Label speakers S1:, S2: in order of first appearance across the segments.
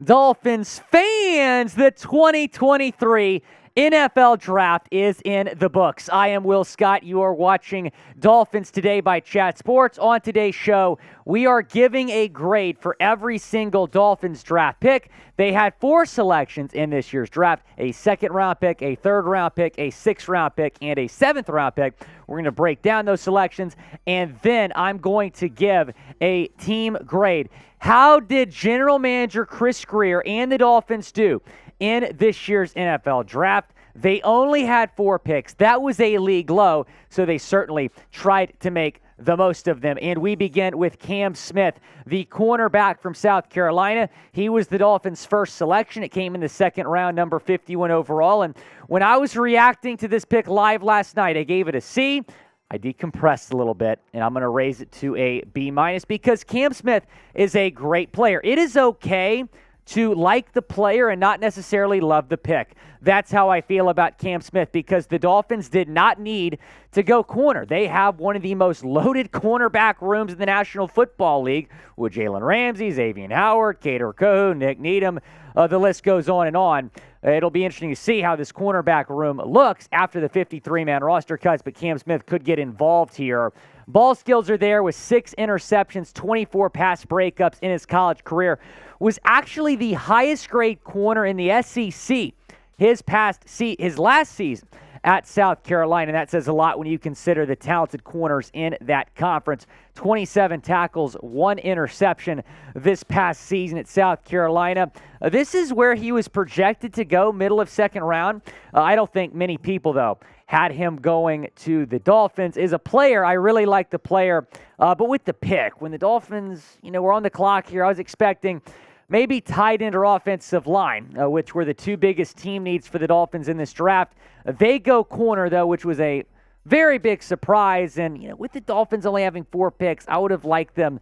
S1: Dolphins fans, the 2023 NFL Draft is in the books. I am Will Scott. You are watching Dolphins Today by Chat Sports. On today's show, we are giving a grade for every single Dolphins draft pick. They had 4 selections in this year's draft: a second-round pick, a third-round pick, a sixth-round pick, and a seventh-round pick. We're going to break down those selections, and then I'm going to give a team grade. How did General Manager Chris Grier and the Dolphins do in this year's NFL Draft? They only had 4 picks. That was a league low, so they certainly tried to make the most of them. And we begin with Cam Smith, the cornerback from South Carolina. He was the Dolphins' first selection. It came in the second round, number 51 overall. And when I was reacting to this pick live last night, I gave it a C. I decompressed a little bit, and I'm going to raise it to a B- because Cam Smith is a great player. It is okay to like the player and not necessarily love the pick. That's how I feel about Cam Smith, because the Dolphins did not need to go corner. They have one of the most loaded cornerback rooms in the National Football League with Jalen Ramsey, Xavier Howard, Kader Kohou, Nick Needham. The list goes on and on. It'll be interesting to see how this cornerback room looks after the 53-man roster cuts, but Cam Smith could get involved here. Ball skills are there with 6 interceptions, 24 pass breakups in his college career. Was actually the highest grade corner in the SEC his last season at South Carolina. And that says a lot when you consider the talented corners in that conference. 27 tackles, 1 interception this past season at South Carolina. This is where he was projected to go, middle of second round. I don't think many people, though, had him going to the Dolphins. As a player, I really like the player, but with the pick, when the Dolphins, were on the clock here, I was expecting maybe tight end or offensive line, which were the 2 biggest team needs for the Dolphins in this draft. They go corner, though, which was a very big surprise. And, with the Dolphins only having 4 picks, I would have liked them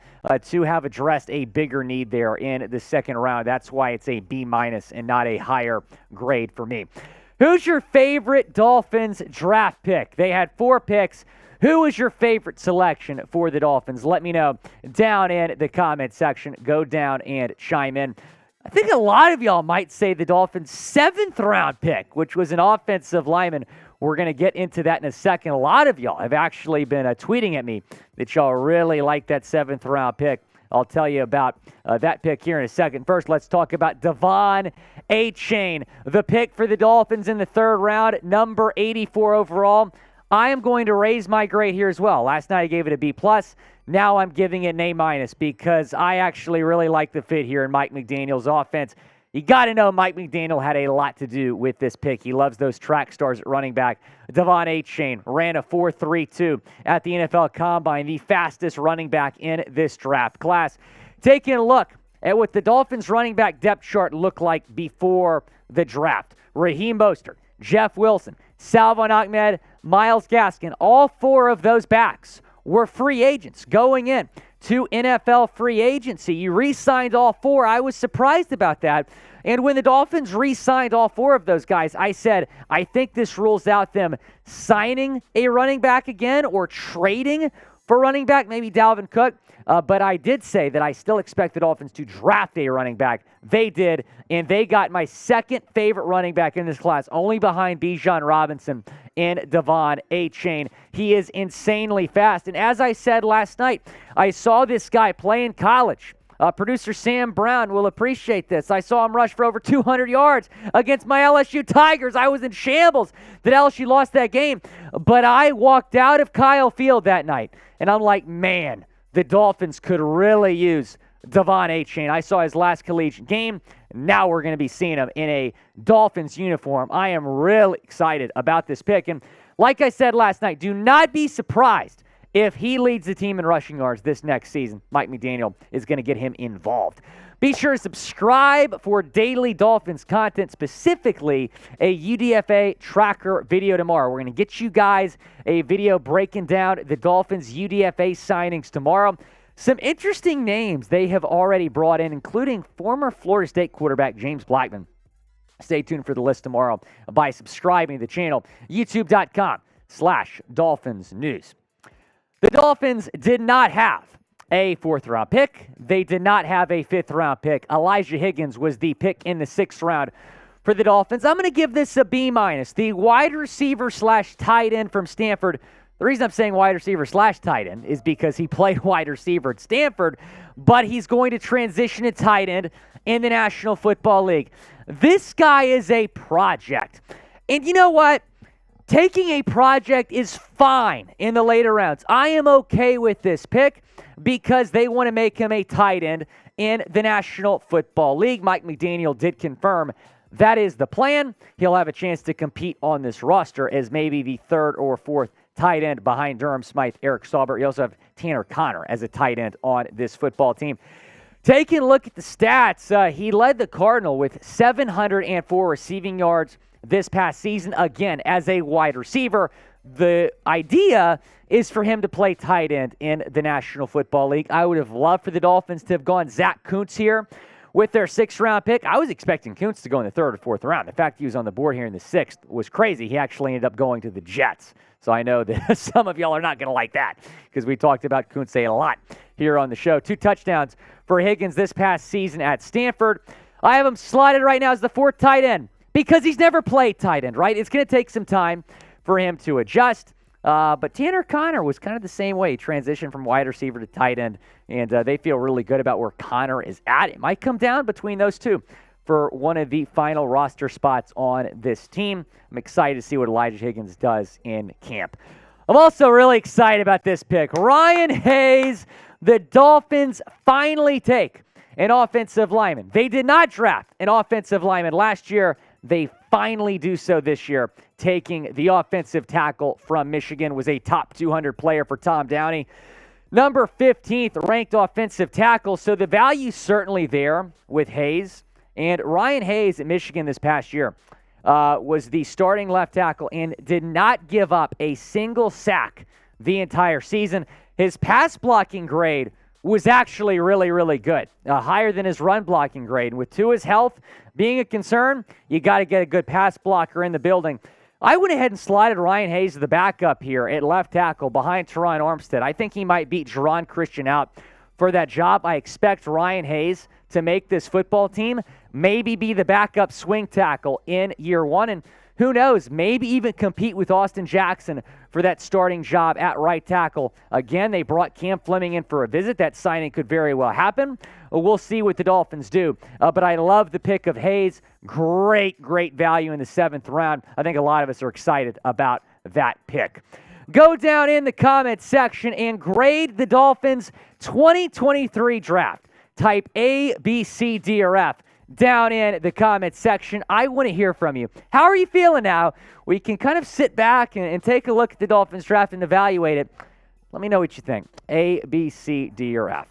S1: to have addressed a bigger need there in the second round. That's why it's a B- and not a higher grade for me. Who's your favorite Dolphins draft pick? They had 4 picks. Who is your favorite selection for the Dolphins? Let me know down in the comment section. Go down and chime in. I think a lot of y'all might say the Dolphins' 7th-round pick, which was an offensive lineman. We're going to get into that in a second. A lot of y'all have actually been tweeting at me that y'all really like that 7th-round pick. I'll tell you about that pick here in a second. First, let's talk about Devon Achane, the pick for the Dolphins in the 3rd round, number 84 overall. I am going to raise my grade here as well. Last night I gave it a B+. Now I'm giving it an A- because I actually really like the fit here in Mike McDaniel's offense. You got to know Mike McDaniel had a lot to do with this pick. He loves those track stars at running back. Devon Achane ran a 4.32 at the NFL Combine, the fastest running back in this draft class. Taking a look at what the Dolphins running back depth chart looked like before the draft. Raheem Mostert, Jeff Wilson, Salvon Ahmed, Myles Gaskin, all 4 of those backs were free agents going in to NFL free agency. You re-signed all 4. I was surprised about that. And when the Dolphins re-signed all 4 of those guys, I said, I think this rules out them signing a running back again or trading for running back, maybe Dalvin Cook. But I did say that I still expect the Dolphins to draft a running back. They did, and they got my 2nd favorite running back in this class, only behind Bijan Robinson and Devon Achane. He is insanely fast. And as I said last night, I saw this guy play in college. Producer Sam Brown will appreciate this. I saw him rush for over 200 yards against my LSU Tigers. I was in shambles that LSU lost that game. But I walked out of Kyle Field that night, and I'm like, man, the Dolphins could really use Devon Achane. I saw his last collegiate game. Now we're going to be seeing him in a Dolphins uniform. I am really excited about this pick. And like I said last night, do not be surprised if he leads the team in rushing yards this next season. Mike McDaniel is going to get him involved. Be sure to subscribe for daily Dolphins content, specifically a UDFA tracker video tomorrow. We're going to get you guys a video breaking down the Dolphins UDFA signings tomorrow. Some interesting names they have already brought in, including former Florida State quarterback James Blackman. Stay tuned for the list tomorrow by subscribing to the channel, youtube.com/Dolphins News. The Dolphins did not have a 4th-round pick. They did not have a 5th-round pick. Elijah Higgins was the pick in the 6th round for the Dolphins. I'm going to give this a B-. The wide receiver / tight end from Stanford. The reason I'm saying wide receiver / tight end is because he played wide receiver at Stanford, but he's going to transition to tight end in the National Football League. This guy is a project. And you know what? Taking a project is fine in the later rounds. I am okay with this pick because they want to make him a tight end in the National Football League. Mike McDaniel did confirm that is the plan. He'll have a chance to compete on this roster as maybe the 3rd or 4th tight end behind Durham Smythe, Eric Saubert. You also have Tanner Conner as a tight end on this football team. Taking a look at the stats, he led the Cardinal with 704 receiving yards this past season, again, as a wide receiver. The idea is for him to play tight end in the National Football League. I would have loved for the Dolphins to have gone Zach Kuntz here with their 6th-round pick. I was expecting Kuntz to go in the 3rd or 4th round. The fact he was on the board here in the 6th was crazy. He actually ended up going to the Jets. So I know that some of y'all are not going to like that because we talked about Kuntz a lot here on the show. 2 touchdowns for Higgins this past season at Stanford. I have him slotted right now as the 4th tight end because he's never played tight end, right? It's going to take some time for him to adjust. But Tanner Conner was kind of the same way. He transitioned from wide receiver to tight end, and they feel really good about where Conner is at. It might come down between those two for one of the final roster spots on this team. I'm excited to see what Elijah Higgins does in camp. I'm also really excited about this pick. Ryan Hayes, the Dolphins finally take an offensive lineman. They did not draft an offensive lineman last year. They finally do so this year, taking the offensive tackle from Michigan. Was a top 200 player for Tom Downey. Number 15th ranked offensive tackle, so the value's certainly there with Hayes. And Ryan Hayes at Michigan this past year was the starting left tackle and did not give up a single sack the entire season. His pass blocking grade was actually really, really good, higher than his run blocking grade. And with Tua's health being a concern, you got to get a good pass blocker in the building. I went ahead and slided Ryan Hayes to the backup here at left tackle behind Teron Armstead. I think he might beat Jerron Christian out for that job. I expect Ryan Hayes to make this football team, maybe be the backup swing tackle in year 1, and who knows, maybe even compete with Austin Jackson for that starting job at right tackle. Again, they brought Cam Fleming in for a visit. That signing could very well happen. We'll see what the Dolphins do. But I love the pick of Hayes. Great value in the 7th round. I think a lot of us are excited about that pick. Go down in the comments section and grade the Dolphins 2023 draft. Type A, B, C, D, or F down in the comments section. I want to hear from you. How are you feeling now? We can kind of sit back and take a look at the Dolphins draft and evaluate it. Let me know what you think. A, B, C, D, or F.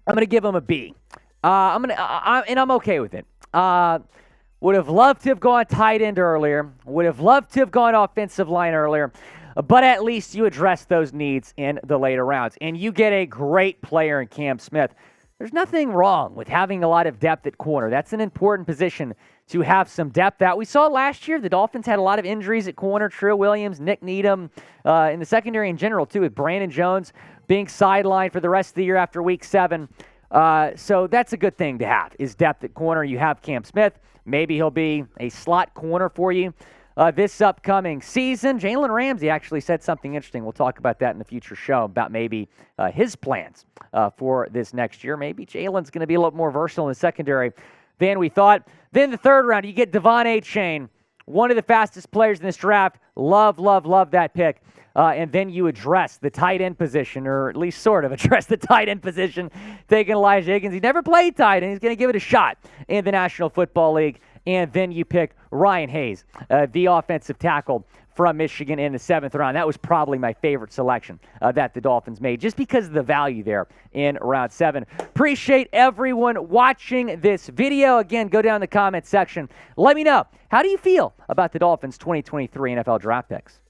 S1: I'm going to give them a B. And I'm okay with it. Would have loved to have gone tight end earlier. Would have loved to have gone offensive line earlier. But at least you address those needs in the later rounds. And you get a great player in Cam Smith. There's nothing wrong with having a lot of depth at corner. That's an important position to have some depth at. We saw last year the Dolphins had a lot of injuries at corner. Trill Williams, Nick Needham, in the secondary in general too, with Brandon Jones being sidelined for the rest of the year after Week 7. So that's a good thing to have, is depth at corner. You have Cam Smith. Maybe he'll be a slot corner for you this upcoming season. Jalen Ramsey actually said something interesting. We'll talk about that in a future show about maybe his plans for this next year. Maybe Jalen's going to be a little more versatile in the secondary than we thought. Then the 3rd round, you get Devon Achane, one of the fastest players in this draft. Love that pick. And then you address the tight end position, or at least sort of address the tight end position, taking Elijah Higgins. He never played tight end. He's going to give it a shot in the National Football League. And then you pick Ryan Hayes, the offensive tackle from Michigan in the 7th round. That was probably my favorite selection that the Dolphins made, just because of the value there in round 7. Appreciate everyone watching this video. Again, go down in the comments section. Let me know, how do you feel about the Dolphins' 2023 NFL draft picks?